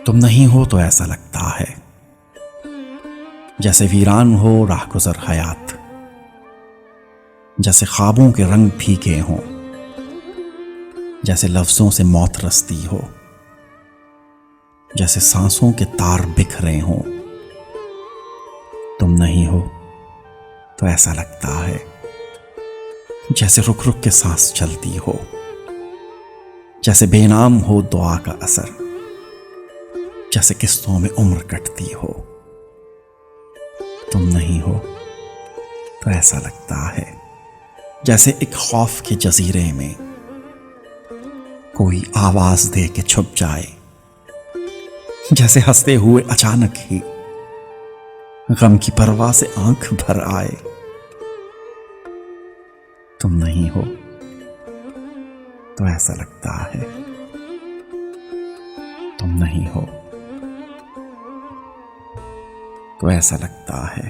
तुम नहीं हो तो ऐसा लगता है जैसे वीरान हो राहगुजर हयात, जैसे ख्वाबों के रंग फीके हों, जैसे लफ्जों से मौत रसती हो, जैसे सांसों के तार बिखरे हों। तुम नहीं हो तो ऐसा लगता है जैसे रुक रुक के सांस चलती हो, जैसे बेनाम हो दुआ का असर, जैसे किस्तों में उम्र कटती हो। तुम नहीं हो तो ऐसा लगता है जैसे एक खौफ के जजीरे में कोई आवाज दे के छुप जाए, जैसे हंसते हुए अचानक ही गम की परवाह से आंख भर आए। तुम नहीं हो तो ऐसा लगता है, तुम नहीं हो तो ऐसा लगता है।